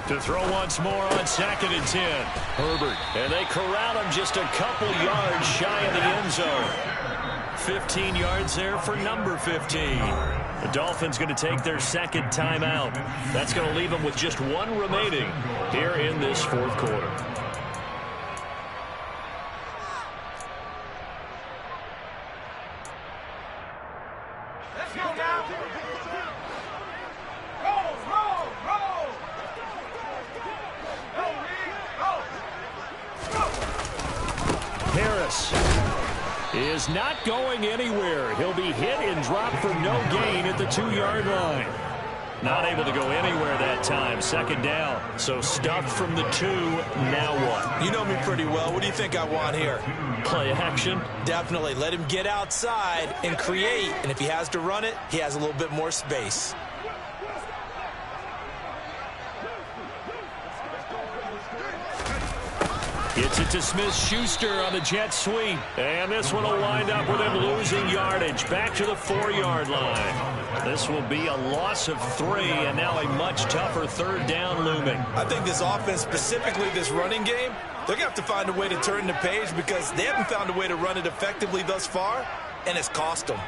S1: To throw once more on 2nd and 10. Herbert. And they corral him just a couple yards shy of the end zone. 15 yards there for number 15. The Dolphins going to take their 2nd timeout. That's going to leave them with just 1 remaining here in this 4th quarter.
S4: Let's go now.
S1: Harris is not going anywhere. He'll be hit and dropped for no gain at the 2-yard line. Not able to go anywhere that time. 2nd down. So stuffed from the 2. Now what?
S2: You know me pretty well. What do you think I want here?
S1: Play action?
S2: Definitely. Let him get outside and create. And if he has to run it, he has a little bit more space.
S1: Gets it to Smith-Schuster on the jet sweep. And this one will wind up with him losing yardage. Back to the 4-yard line. This will be a loss of 3, and now a much tougher third down looming.
S2: I think this offense, specifically this running game, they're going to have to find a way to turn the page because they haven't found a way to run it effectively thus far, and it's cost them.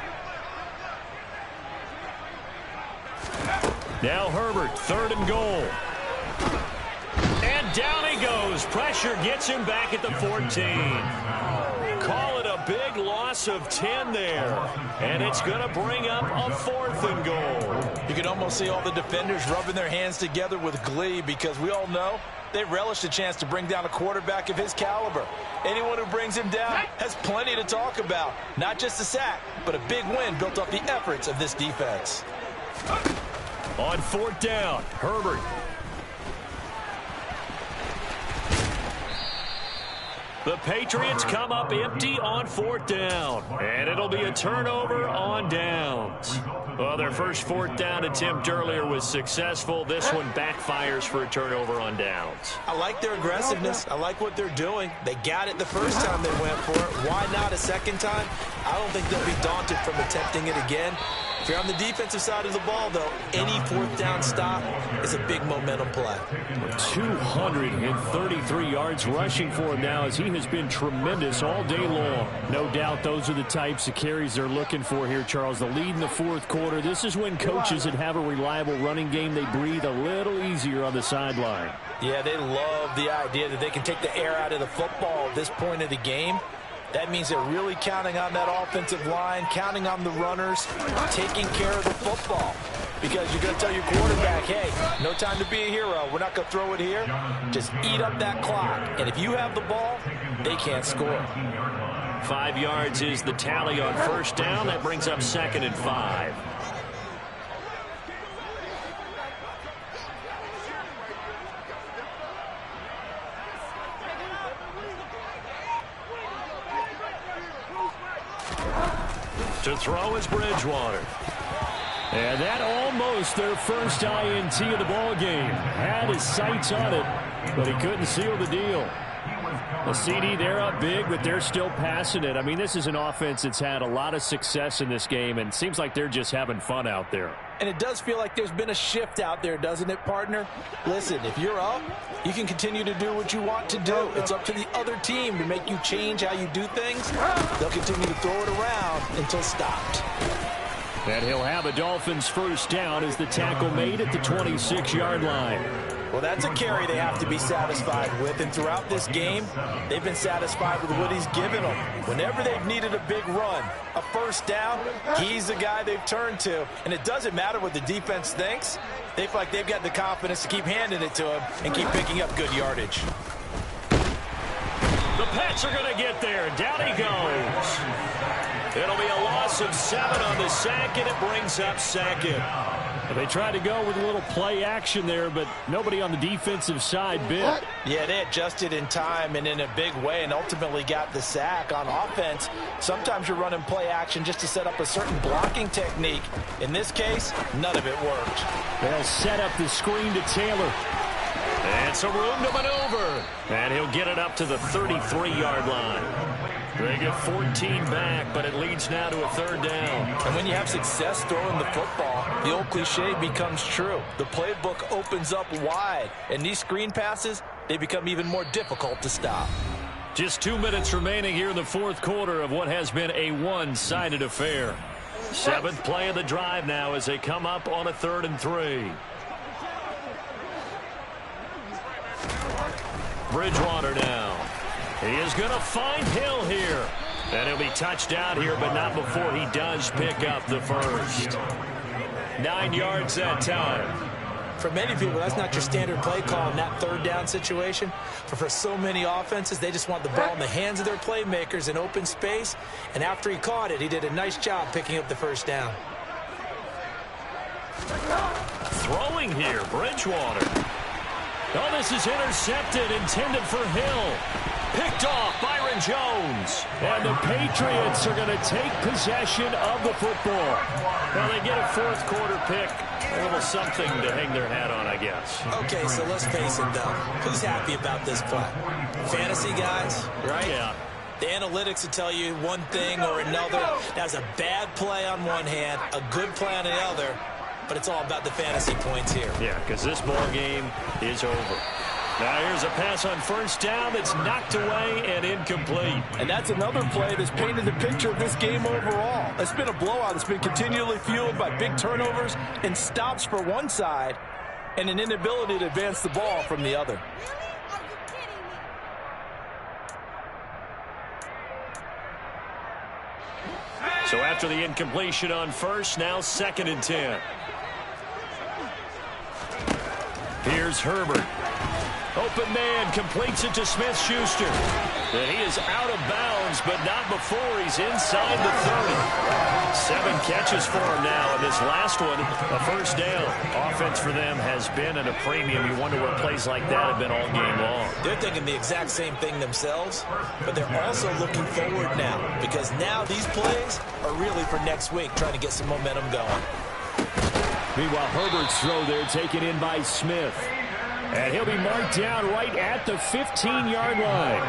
S1: Now Herbert, 3rd and goal. And down he goes. Pressure gets him back at the 14. Call it a big loss of 10 there. And it's going to bring up a 4th and goal.
S3: You can almost see all the defenders rubbing their hands together with glee because we all know they relish the chance to bring down a quarterback of his caliber. Anyone who brings him down has plenty to talk about. Not just a sack, but a big win built off the efforts of this defense.
S1: On 4th down, Herbert. The Patriots come up empty on 4th down. And it'll be a turnover on downs. Well, their first 4th down attempt earlier was successful. This one backfires for a turnover on downs.
S3: I like their aggressiveness. I like what they're doing. They got it the first time they went for it. Why not a second time? I don't think they'll be daunted from attempting it again. If you're on the defensive side of the ball, though, any 4th down stop is a big momentum play.
S1: 233 yards rushing for him now as he has been tremendous all day long. No doubt those are the types of carries they're looking for here, Charles. The lead in the 4th quarter. This is when coaches that have a reliable running game, they breathe a little easier on the sideline.
S3: Yeah, they love the idea that they can take the air out of the football at this point of the game. That means they're really counting on that offensive line, counting on the runners, taking care of the football. Because you're going to tell your quarterback, hey, no time to be a hero. We're not going to throw it here. Just eat up that clock. And if you have the ball, they can't score.
S1: 5 yards is the tally on 1st down. That brings up 2nd and 5. To throw is Bridgewater. And that almost their first INT of the ball game. Had his sights on it, but he couldn't seal the deal. The CD, they're up big, but they're still passing it. I mean, this is an offense that's had a lot of success in this game, and it seems like they're just having fun out there.
S3: And it does feel like there's been a shift out there, doesn't it, partner? Listen, if you're up, you can continue to do what you want to do. It's up to the other team to make you change how you do things. They'll continue to throw it around until stopped.
S1: And he'll have a Dolphins 1st down as the tackle made at the 26-yard line.
S3: Well, that's a carry they have to be satisfied with, and throughout this game, they've been satisfied with what he's given them. Whenever they've needed a big run, a 1st down, he's the guy they've turned to. And it doesn't matter what the defense thinks. They feel like they've got the confidence to keep handing it to him and keep picking up good yardage.
S1: The Pats are going to get there. Down he goes. It'll be a loss of 7 on the sack, and it brings up 2nd. They tried to go with a little play action there, but nobody on the defensive side bit.
S3: Yeah, they adjusted in time and in a big way and ultimately got the sack. On offense, sometimes you're running play action just to set up a certain blocking technique. In this case, none of it worked.
S1: They'll set up the screen to Taylor. And some room to maneuver. And he'll get it up to the 33-yard line. They get 14 back, but it leads now to a 3rd down.
S3: And when you have success throwing the football, the old cliche becomes true. The playbook opens up wide, and these screen passes, they become even more difficult to stop.
S1: Just 2 minutes remaining here in the 4th quarter of what has been a one-sided affair. 7th play of the drive now as they come up on a 3rd and 3. Bridgewater now. He is going to find Hill here. And he'll be touched out here, but not before he does pick up the 1st. 9 yards that time.
S3: For many people, that's not your standard play call in that 3rd down situation. But for so many offenses, they just want the ball in the hands of their playmakers in open space. And after he caught it, he did a nice job picking up the 1st down.
S1: Throwing here, Bridgewater. Oh, this is intercepted, intended for Hill. Picked off Byron Jones. And the Patriots are going to take possession of the football. Well, they get a 4th quarter pick. A little something to hang their hat on, I guess.
S3: Okay, so let's face it, though. Who's happy about this play? Fantasy guys, right?
S1: Yeah.
S2: The analytics will tell you one thing or another. That's a bad play on one hand, a good play on the other, but it's all about the fantasy points here.
S1: Yeah, because this ball game is over. Now here's a pass on first down that's knocked away and incomplete.
S3: And that's another play that's painted the picture of this game overall. It's been a blowout. It's been continually fueled by big turnovers and stops for one side and an inability to advance the ball from the other.
S1: So after the incompletion on first, now 2nd and 10. Here's Herbert. Open man, completes it to Smith-Schuster. And he is out of bounds, but not before he's inside the 30. 7 catches for him now, and this last one, a first down. Offense for them has been at a premium. You wonder what plays like that have been all game long.
S2: They're thinking the exact same thing themselves, but they're also looking forward now, because now these plays are really for next week, trying to get some momentum going.
S1: Meanwhile, Herbert's throw there taken in by Smith. And he'll be marked down right at the 15-yard line.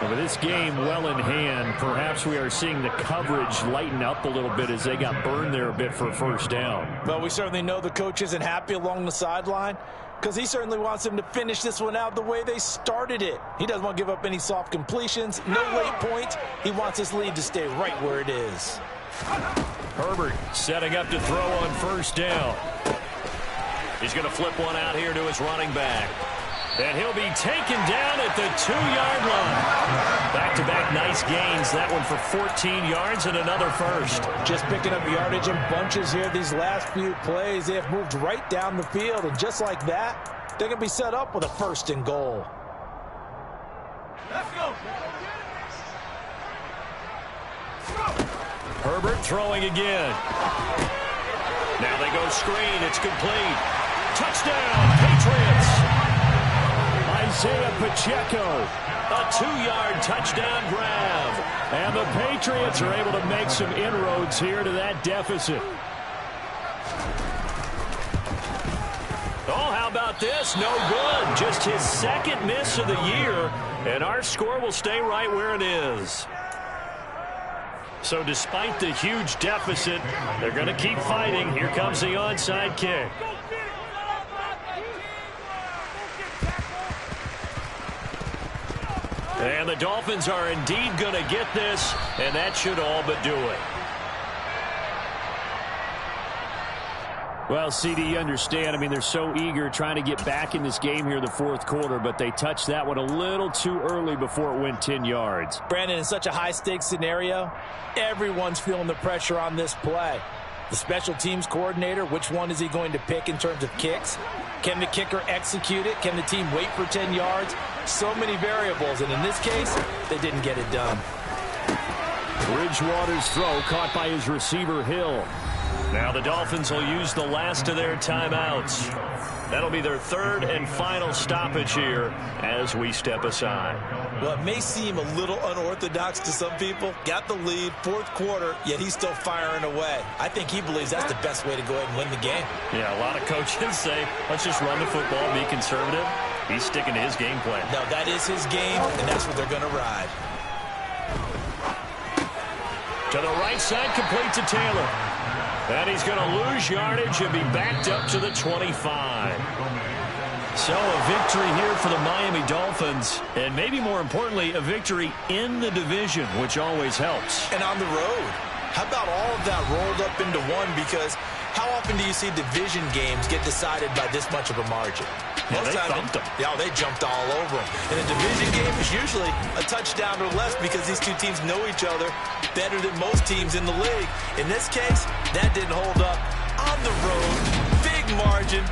S1: And with this game well in hand, perhaps we are seeing the coverage lighten up a little bit as they got burned there a bit for a first down.
S3: Well, we certainly know the coach isn't happy along the sideline because he certainly wants them to finish this one out the way they started it. He doesn't want to give up any soft completions, no late points. He wants his lead to stay right where it is.
S1: Herbert setting up to throw on first down. He's going to flip one out here to his running back. And he'll be taken down at the 2-yard line. Back-to-back nice gains. That one for 14 yards and another first.
S3: Just picking up yardage in bunches here these last few plays. They have moved right down the field. And just like that, they're going to be set up with a 1st and goal.
S4: Let's go.
S1: Herbert throwing again. Now they go screen. It's complete. Touchdown, Patriots. Isaiah Pacheco. A 2-yard touchdown grab. And the Patriots are able to make some inroads here to that deficit. Oh, how about this? No good. Just his 2nd miss of the year. And our score will stay right where it is. So despite the huge deficit, they're going to keep fighting. Here comes the onside kick. And the Dolphins are indeed going to get this, and that should all but do it.
S5: Well, CD, you understand. I mean, they're so eager trying to get back in this game here in the 4th quarter, but they touched that one a little too early before it went 10 yards.
S3: Brandon, in such a high-stakes scenario, everyone's feeling the pressure on this play. The special teams coordinator, which one is he going to pick in terms of kicks? Can the kicker execute it? Can the team wait for 10 yards? So many variables, and in this case, they didn't get it done.
S5: Bridgewater's throw caught by his receiver, Hill.
S1: Now the Dolphins will use the last of their timeouts. That'll be their 3rd and final stoppage here as we step aside.
S2: Well, it may seem a little unorthodox to some people. Got the lead, 4th quarter, yet he's still firing away. I think he believes that's the best way to go ahead and win the game.
S1: Yeah, a lot of coaches say, let's just run the football, be conservative. He's sticking to his game plan.
S2: No, that is his game, and that's what they're going to ride.
S1: To the right side, complete to Taylor. And he's going to lose yardage and be backed up to the 25. So a victory here for the Miami Dolphins, and maybe more importantly, a victory in the division, which always helps.
S2: And on the road. How about all of that rolled up into one? Because how often do you see division games get decided by this much of a margin?
S1: Yeah, they thumped them.
S2: Yeah, they jumped all over them. And a division game is usually a touchdown or less because these two teams know each other better than most teams in the league. In this case, that didn't hold up. On the road, big margin,